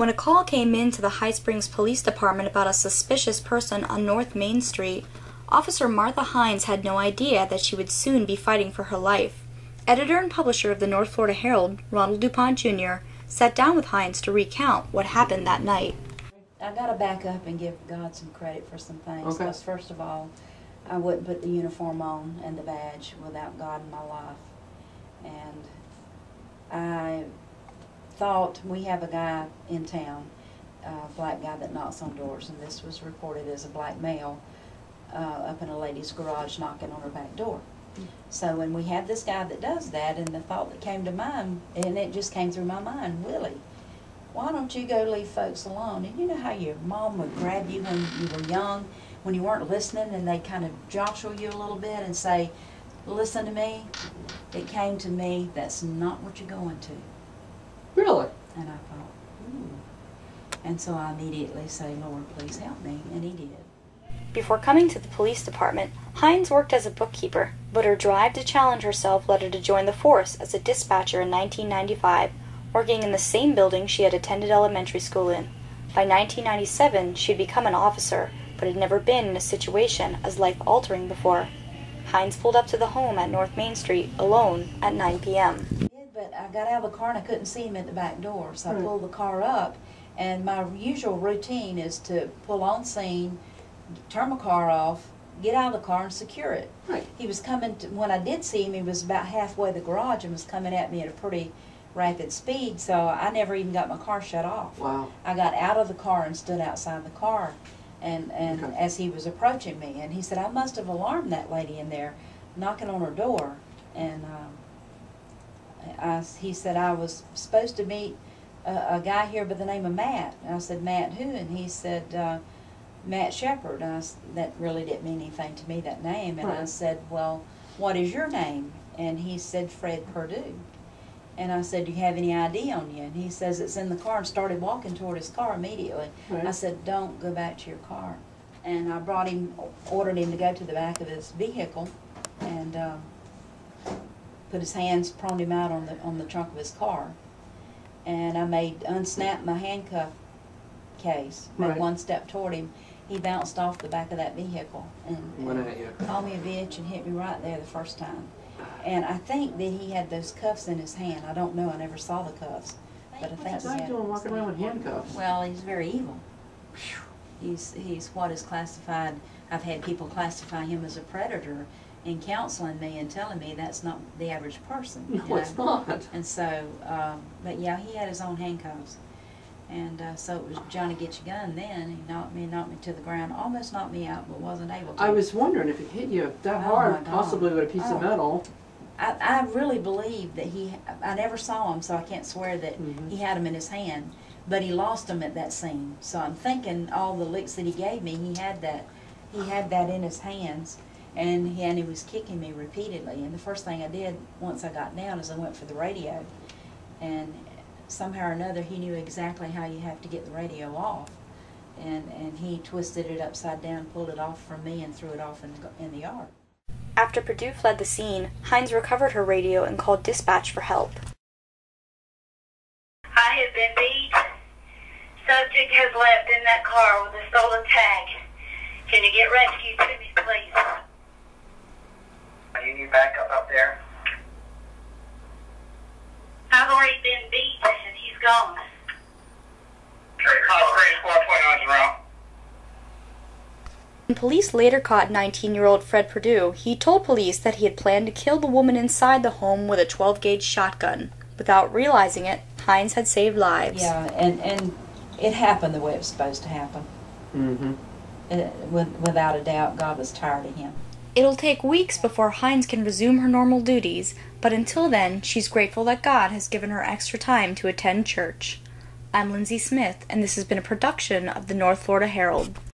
When a call came in to the High Springs Police Department about a suspicious person on North Main Street, Officer Martha Hines had no idea that she would soon be fighting for her life. Editor and publisher of the North Florida Herald, Ronald DuPont Jr., sat down with Hines to recount what happened that night. I got to back up and give God some credit for some things. Okay. Because first of all, I wouldn't put the uniform on and the badge without God in my life. And I thought, we have a guy in town, a black guy that knocks on doors, and this was reported as a black male up in a lady's garage knocking on her back door. So when we have this guy that does that, and the thought that came to mind, and it just came through my mind, Willie, why don't you go leave folks alone? And you know how your mom would grab you when you were young, when you weren't listening, and they'd kind of jostle you a little bit and say, listen to me? It came to me, that's not what you're going to. Really? And I thought, ooh. And so I immediately say, Lord, please help me. And he did. Before coming to the police department, Hines worked as a bookkeeper, but her drive to challenge herself led her to join the force as a dispatcher in 1995, working in the same building she had attended elementary school in. By 1997, she had become an officer, but had never been in a situation as life-altering before. Hines pulled up to the home at North Main Street, alone, at 9 p.m. But I got out of the car and I couldn't see him at the back door, so I pulled the car up, and my usual routine is to pull on scene, turn my car off, get out of the car and secure it. Right. He was coming, when I did see him, he was about halfway the garage and was coming at me at a pretty rapid speed, so I never even got my car shut off. Wow. I got out of the car and stood outside the car, and Okay. as he was approaching me, and he said, I must have alarmed that lady in there, knocking on her door, and he said, I was supposed to meet a guy here by the name of Matt. And I said, Matt who? And he said, Matt Shepard. That really didn't mean anything to me, that name. And I said, well, what is your name? And he said, Fred Perdue. And I said, do you have any ID on you? And he says, it's in the car, and started walking toward his car immediately. Right. I said, don't go back to your car. And I brought him, ordered him to go to the back of his vehicle, and put his hands, proned him out on the trunk of his car. And I unsnapped my handcuff case, made one step toward him. He bounced off the back of that vehicle and Went at you. called me a bitch and hit me right there the first time. And I think that he had those cuffs in his hand. I don't know, I never saw the cuffs. But I think What's that guy doing walking around with handcuffs? Well, he's very evil. He's what is classified, I've had people classify him as a predator in counseling me and telling me that's not the average person. No, it's not. And so, but yeah, he had his own handcuffs. And so it was Johnny get your gun then. He knocked me to the ground, almost knocked me out, but wasn't able to. I was wondering if it hit you that hard, possibly with a piece of metal. I really believe that I never saw him, so I can't swear that he had him in his hand, but he lost him at that scene. So I'm thinking all the licks that he gave me, he had that in his hands, and he was kicking me repeatedly. And the first thing I did once I got down is I went for the radio, and somehow or another he knew exactly how you have to get the radio off, and he twisted it upside down, pulled it off from me, and threw it off in the yard. After Perdue fled the scene, Hines recovered her radio and called dispatch for help. I have been beat. Subject has left in that car with a stolen tag. Can you get rescue to me, please? You need backup up there? I've already been beat and he's gone. When police later caught 19-year-old Fred Perdue, he told police that he had planned to kill the woman inside the home with a 12-gauge shotgun. Without realizing it, Hines had saved lives. Yeah, and it happened the way it was supposed to happen. Without a doubt, God was tired of him. It'll take weeks before Hines can resume her normal duties, but until then, she's grateful that God has given her extra time to attend church. I'm Lindsay Smith, and this has been a production of the North Florida Herald.